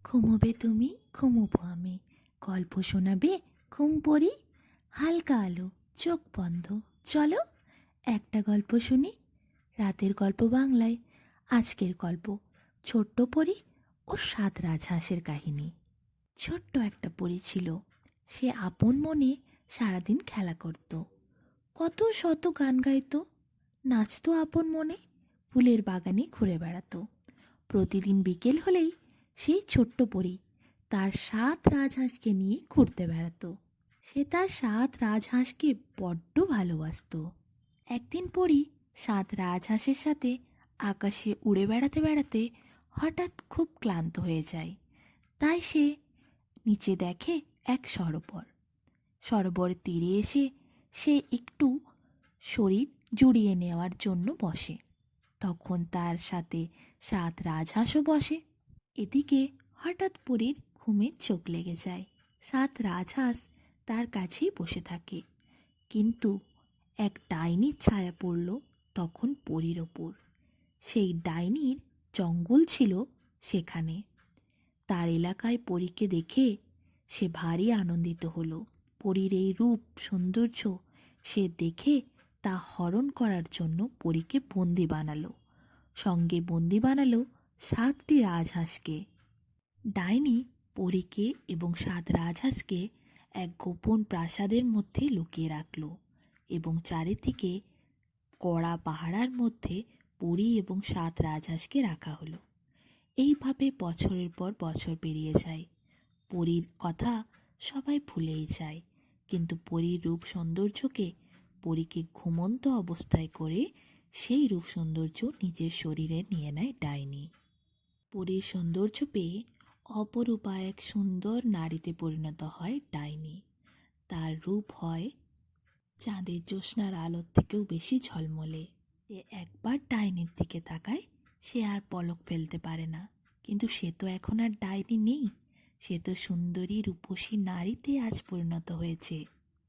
ঘুমোবে তুমি, ঘুমোবো আমি। গল্প শোনাবে ঘুম পড়ি। হালকা আলো, চোখ বন্ধ, চলো একটা গল্প শুনি। রাতের গল্প বাংলায়। আজকের গল্প ছোট্ট পরী ও 7 রাজহাঁসের কাহিনী। ছোট্ট একটা পরী ছিল। সে আপন মনে সারাদিন খেলা করত, কত শত গান গাইতো, নাচতো আপন মনে, ফুলের বাগানে ঘুরে বেড়াতো। প্রতিদিন বিকেল হলেই সেই ছোট্ট পরী তার 7 রাজহাঁসকে নিয়ে ঘুরতে বেড়াতো। সে তার 7 রাজহাঁসকে বড্ড ভালোবাসতো। একদিন পরী 7 রাজহাঁসের সাথে আকাশে উড়ে বেড়াতে বেড়াতে হঠাৎ খুব ক্লান্ত হয়ে যায়। তাই সে নিচে দেখে এক সরোবর। সরোবরের তীরে এসে সে একটু শরীর জুড়িয়ে নেওয়ার জন্য বসে। তখন তার সাথে 7 রাজহাঁসও বসে। এদিকে হঠাৎ পরীর ঘুমে চোখ লেগে যায়। 7 রাজহাঁস তার কাছেই বসে থাকে। কিন্তু এক ডাইনির ছায়া পড়ল তখন পরীর ওপর। সেই ডাইনির জঙ্গল ছিল সেখানে। তার এলাকায় পরীকে দেখে সে ভারী আনন্দিত হলো। পরীর এই রূপ সৌন্দর্য সে দেখে তা হরণ করার জন্য পরীকে বন্দি বানালো। সঙ্গে বন্দি বানালো 7টি রাজহাঁসকে। ডাইনি পরীকে এবং 7 রাজহাঁসকে এক গোপন প্রাসাদের মধ্যে লুকিয়ে রাখল এবং চারিদিকে কড়া পাহারার মধ্যে পরী এবং 7 রাজহাঁসকে রাখা হলো। এইভাবে বছরের পর বছর পেরিয়ে যায়। পরীর কথা সবাই ভুলেই যায়, কিন্তু পরীর রূপ সৌন্দর্যকে পরীকে ঘুমন্ত অবস্থায় করে সেই রূপ সৌন্দর্য নিজের শরীরে নিয়ে নেয় ডাইনি। পরীর সৌন্দর্য পেয়ে অপরূপা এক সুন্দর নারীতে পরিণত হয় ডাইনি। তার রূপ হয় চাঁদের জ্যোৎস্নার আলোর থেকেও বেশি ঝলমলে। সে একবার ডাইনির দিকে তাকায়, সে আর পলক ফেলতে পারে না। কিন্তু সে তো এখন আর ডাইনি নেই, সে তো সুন্দরী রূপসী নারীতে আজ পরিণত হয়েছে।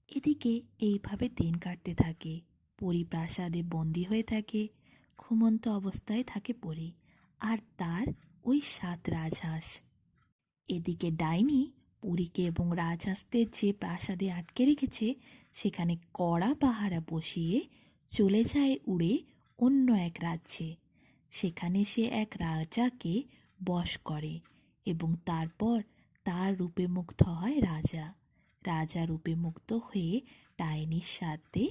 এদিকে এইভাবে দিন কাটতে থাকে। পরী প্রাসাদে বন্দী হয়ে থাকে। ঘুমন্ত অবস্থায় থাকে পরী আর তার ওই 7 রাজহাঁস। এদিকে ডাইনি পরীকে এবং রাজহাঁসদের যে প্রাসাদে আটকে রেখেছে সেখানে কড়া পাহারা বসিয়ে চলে যায় উড়ে অন্য এক রাজ্যে। সেখানে সে এক রাজাকে বশ করে এবং তারপর তার রূপে মুগ্ধ হয় রাজা। রাজা রূপে মুগ্ধ হয়ে ডাইনির সাথে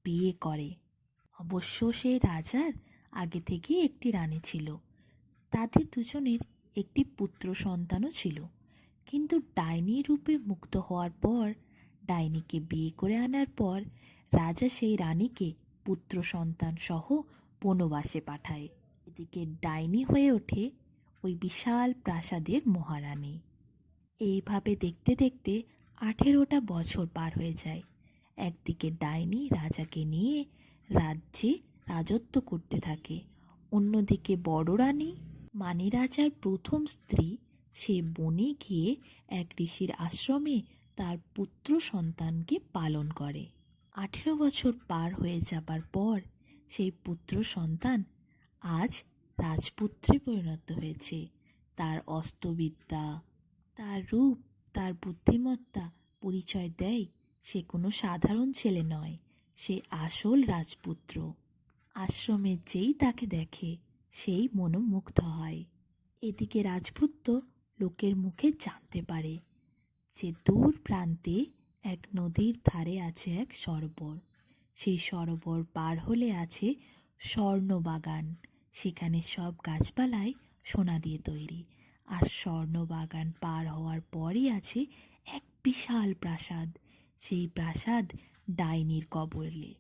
বিয়ে করে। অবশ্য সে রাজার আগে থেকেই একটি রানী ছিল। তাদের দুজনের একটি পুত্র সন্তানও ছিল। কিন্তু ডাইনি রূপে মুগ্ধ হওয়ার পর, ডাইনিকে বিয়ে করে আনার পর রাজা সেই রানীকে পুত্র সন্তান সহ বনবাসে পাঠায়। এদিকে ডাইনি হয়ে ওঠে ওই বিশাল প্রাসাদের মহারানী। এইভাবে দেখতে দেখতে 18টা বছর পার হয়ে যায়। একদিকে ডাইনি রাজাকে নিয়ে রাজ্যে রাজত্ব করতে থাকে, অন্যদিকে বড় রানী মানি রাজার প্রথম স্ত্রী সে বনে গিয়ে এক ঋষির আশ্রমে তার পুত্র সন্তানকে পালন করে। 18 বছর পার হয়ে যাবার পর সেই পুত্র সন্তান আজ রাজপুত্রে পরিণত হয়েছে। তার অস্ত্রবিদ্যা, তার রূপ, তার বুদ্ধিমত্তা পরিচয় দেয় সে কোনো সাধারণ ছেলে নয়, সে আসল রাজপুত্র। আশ্রমে যেই তাকে দেখে সেই মনোমুগ্ধ হয়। এদিকে রাজপুত্র লোকের মুখে জানতে পারে যে দূর প্রান্তে এক নদীর ধারে আছে এক সরোবর। সেই সরোবর পার হলে আছে স্বর্ণবাগান। সেখানে সব গাছপালায় সোনা দিয়ে তৈরি। আর স্বর্ণবাগান পার হওয়ার পরই আছে এক বিশাল প্রাসাদ। সেই প্রাসাদ ডাইনির কবলে।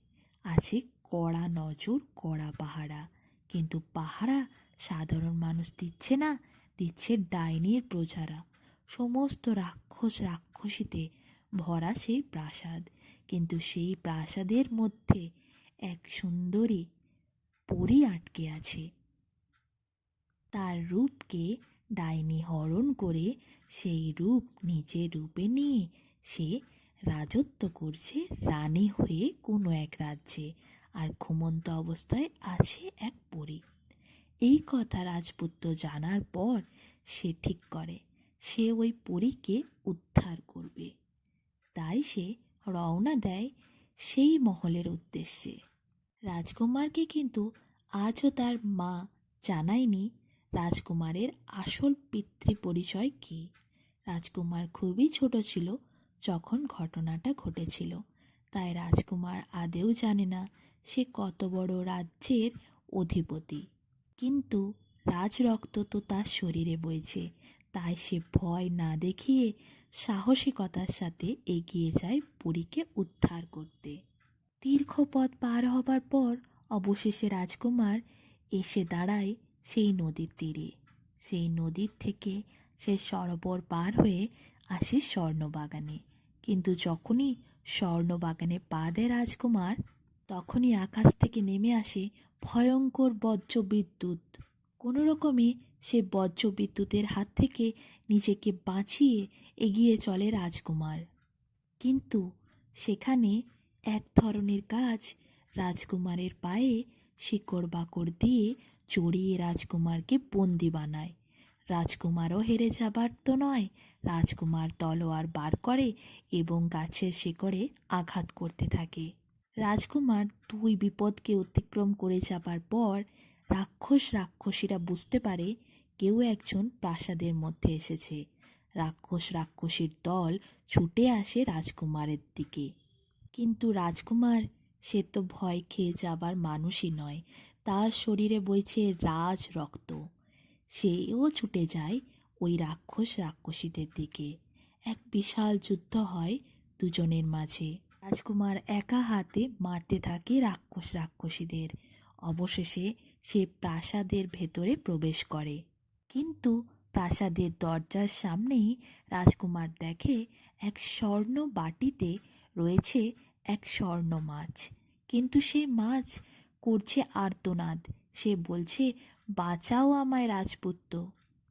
আছে কড়া নজর, কড়া পাহারা। কিন্তু পাহারা সাধারণ মানুষ দিচ্ছে না, দিচ্ছে ডাইনির প্রজারা। সমস্ত রাক্ষস রাক্ষসীতে ভরা সেই প্রাসাদ। কিন্তু সেই প্রাসাদের মধ্যে এক সুন্দরী পরী আটকে আছে। তার রূপকে ডাইনি হরণ করে সেই রূপ নিজের রূপে নিয়ে সে রাজত্ব করছে রানী হয়ে কোনো এক রাজ্যে। আর ঘুমন্ত অবস্থায় আছে এক পরী। এই কথা রাজপুত্র জানার পর সে ঠিক করে সে ওই পরীকে উদ্ধার করবে। তাই সে রওনা দেয় সেই মহলের উদ্দেশ্যে। রাজকুমারকে কিন্তু আজও তার মা জানায়নি রাজকুমারের আসল পিতৃ পরিচয় কী। রাজকুমার খুবই ছোট ছিল যখন ঘটনাটা ঘটেছিল, তাই রাজকুমার আদেও জানে না সে কত বড় রাজ্যের অধিপতি। কিন্তু রাজরক্ত তো তার শরীরে বইছে, তাই সে ভয় না দেখিয়ে সাহসিকতার সাথে এগিয়ে যায় পরীকে উদ্ধার করতে। দীর্ঘ পথ পার হবার পর অবশেষে রাজকুমার এসে দাঁড়ায় সেই নদীর তীরে। সেই নদীর থেকে সে সরোবর পার হয়ে আসে স্বর্ণবাগানে। কিন্তু যখনই স্বর্ণবাগানে পা দেয় রাজকুমার, তখনই আকাশ থেকে নেমে আসে ভয়ঙ্কর বজ্রবিদ্যুৎ। কোনো রকমে সে বজ্রবিদ্যুতের হাত থেকে নিজেকে বাঁচিয়ে এগিয়ে চলে রাজকুমার। কিন্তু সেখানে এক ধরনের গাছ রাজকুমারের পায়ে শিকড় বাকড় দিয়ে জড়িয়ে রাজকুমারকে বন্দি বানায়। রাজকুমারও হেরে যাবার তো নয়, রাজকুমার তলোয়ার বার করে এবং গাছের শিকড়ে আঘাত করতে থাকে। রাজকুমার দুই বিপদকে অতিক্রম করে যাবার পর রাক্ষসীরা বুঝতে পারে কেউ একজন প্রাসাদের মধ্যে এসেছে। রাক্ষসীর দল ছুটে আসে রাজকুমারের দিকে। কিন্তু রাজকুমার সে তো ভয় খেয়ে যাবার মানুষই নয়, তার শরীরে বইছে রাজ রক্ত। সেও ছুটে যায় ওই রাক্ষসীদের দিকে। এক বিশাল যুদ্ধ হয় দুজনের মাঝে। রাজকুমার একা হাতে মারতে থাকে রাক্ষসীদের। অবশেষে সে প্রাসাদের ভেতরে প্রবেশ করে। কিন্তু প্রাসাদের দরজার সামনেই রাজকুমার দেখে এক স্বর্ণ বাটিতে রয়েছে এক স্বর্ণ মাছ। কিন্তু সেই মাছ করছে আর্তনাদ। সে বলছে, বাঁচাও আমায় রাজপুত্র,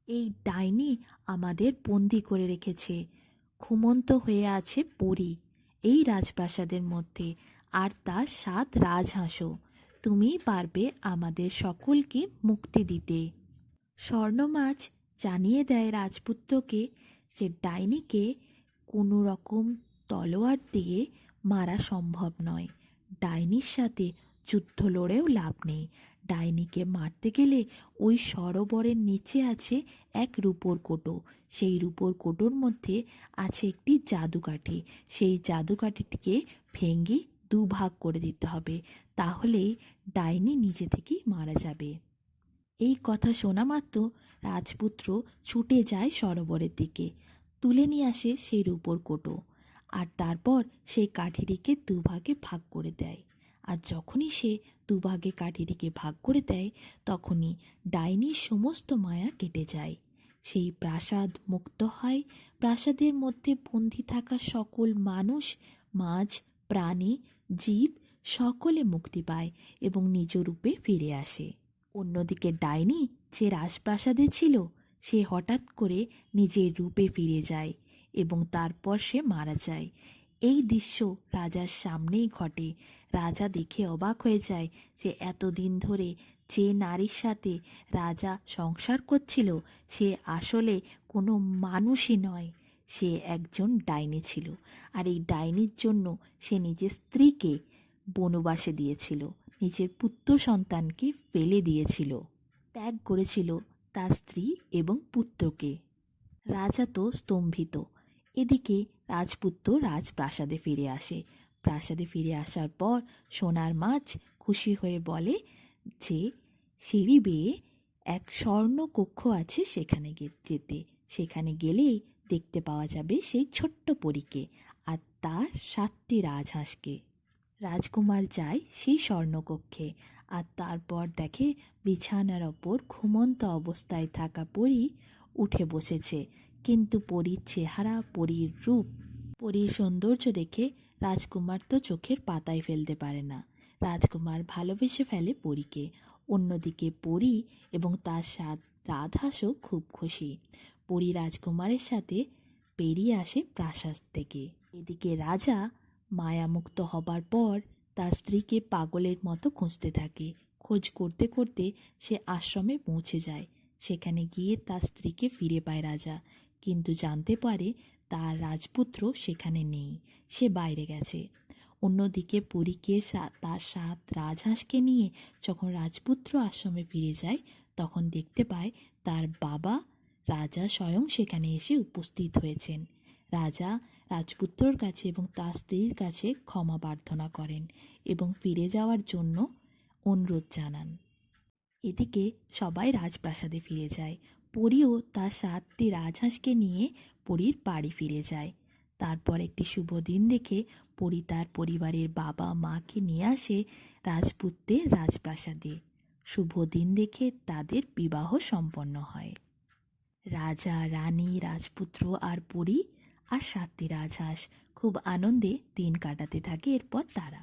এই ডাইনি আমাদের বন্দি করে রেখেছে। ঘুমন্ত হয়ে আছে পরী এই রাজপ্রাসাদের মধ্যে, আর তার 7 রাজহাঁসও। তুমিই পারবে আমাদের সকলকে মুক্তি দিতে। স্বর্ণমাছ জানিয়ে দেয় রাজপুত্রকে যে ডাইনিকে কোনো রকম তলোয়ার দিয়ে মারা সম্ভব নয়। ডাইনির সাথে যুদ্ধ লড়েও লাভ নেই। ডাইনিকে মারতে গেলে ওই সরোবরের নিচে আছে এক রূপোর কোটো। সেই রূপোর কোটোর মধ্যে আছে একটি জাদুকাঠি। সেই জাদুকাঠিটিকে ভেঙে 2 ভাগ করে দিতে হবে, তাহলেই ডাইনি নিজে থেকেই মারা যাবে। এই কথা শোনা মাত্র রাজপুত্র ছুটে যায় সরোবরের দিকে, তুলে নিয়ে আসে সেই রূপোর কোটো, আর তারপর সেই কাঠিটিকে 2 ভাগে ভাগ করে দেয়। আর যখনই সে 2 ভাগে কাঠিটিকে ভাগ করে দেয়, তখনই ডাইনির সমস্ত মায়া কেটে যায়। সেই প্রাসাদ মুক্ত হয়। প্রাসাদের মধ্যে বন্দি থাকা সকল মানুষ, মাছ, প্রাণী, জীব সকলে মুক্তি পায় এবং নিজ রূপে ফিরে আসে। অন্যদিকে ডাইনি যে রাজপ্রাসাদে ছিল, সে হঠাৎ করে নিজের রূপে ফিরে যায় এবং তারপর সে মারা যায়। এই দৃশ্য রাজার সামনেই ঘটে। রাজা দেখে অবাক হয়ে যায় যে এতদিন ধরে যে নারীর সাথে রাজা সংসার করছিল সে আসলে কোনো মানুষই নয়, সে একজন ডাইনি ছিল। আর এই ডাইনির জন্য সে নিজের স্ত্রীকে বনবাসে দিয়েছিল, নিজের পুত্র সন্তানকে ফেলে দিয়েছিল, ত্যাগ করেছিল তার স্ত্রী এবং পুত্রকে। রাজা তো স্তম্ভিত। এদিকে রাজপুত্র রাজপ্রাসাদে ফিরে আসে। প্রাসাদে ফিরে আসার পর সোনার মাছ খুশি হয়ে বলে যে সিঁড়ি বেয়ে এক স্বর্ণ কক্ষ আছে, সেখানে যেতে। সেখানে গেলেই দেখতে পাওয়া যাবে সেই ছোট্ট পরীকে আর তার 7টি রাজহাঁসকে। রাজকুমার যায় সেই স্বর্ণকক্ষে, আর তারপর দেখে বিছানার ওপর ঘুমন্ত অবস্থায় থাকা পরী উঠে বসেছে। কিন্তু পরীর চেহারা, পরীর রূপ, পরীর সৌন্দর্য দেখে রাজকুমার তো চোখের পাতায় ফেলতে পারে না। রাজকুমার ভালোবেসে ফেলে পরীকে। অন্যদিকে পরী এবং তার 7 রাজহাঁসও খুব খুশি। পরী রাজকুমারের সাথে বেরিয়ে আসে প্রাসাদ থেকে। এদিকে রাজা মায়ামুক্ত হবার পর তার স্ত্রীকে পাগলের মতো খুঁজতে থাকে। খোঁজ করতে করতে সে আশ্রমে পৌঁছে যায়। সেখানে গিয়ে তার স্ত্রীকে ফিরে পায় রাজা, কিন্তু জানতে পারে তার রাজপুত্র সেখানে নেই, সে বাইরে গেছে। অন্যদিকে পরীকে তার 7 রাজহাঁসকে নিয়ে যখন রাজপুত্র আশ্রমে ফিরে যায়, তখন দেখতে পায় তার বাবা রাজা স্বয়ং সেখানে এসে উপস্থিত হয়েছেন। রাজা রাজপুত্রর কাছে এবং তার স্ত্রীর কাছে ক্ষমা প্রার্থনা করেন এবং ফিরে যাওয়ার জন্য অনুরোধ জানান। এদিকে সবাই রাজপ্রাসাদে ফিরে যায়। পরীও তার 7টি রাজহাঁসকে নিয়ে পরীর বাড়ি ফিরে যায়। তারপর একটি শুভ দিন দেখে পরী তার পরিবারের বাবা মাকে নিয়ে আসে রাজপুত্রের রাজপ্রাসাদে। শুভ দিন দেখে তাদের বিবাহ সম্পন্ন হয়। রাজা, রানী, রাজপুত্র আর পরী আর 7টি রাজহাঁস খুব আনন্দে দিন কাটাতে থাকে এরপর তারা।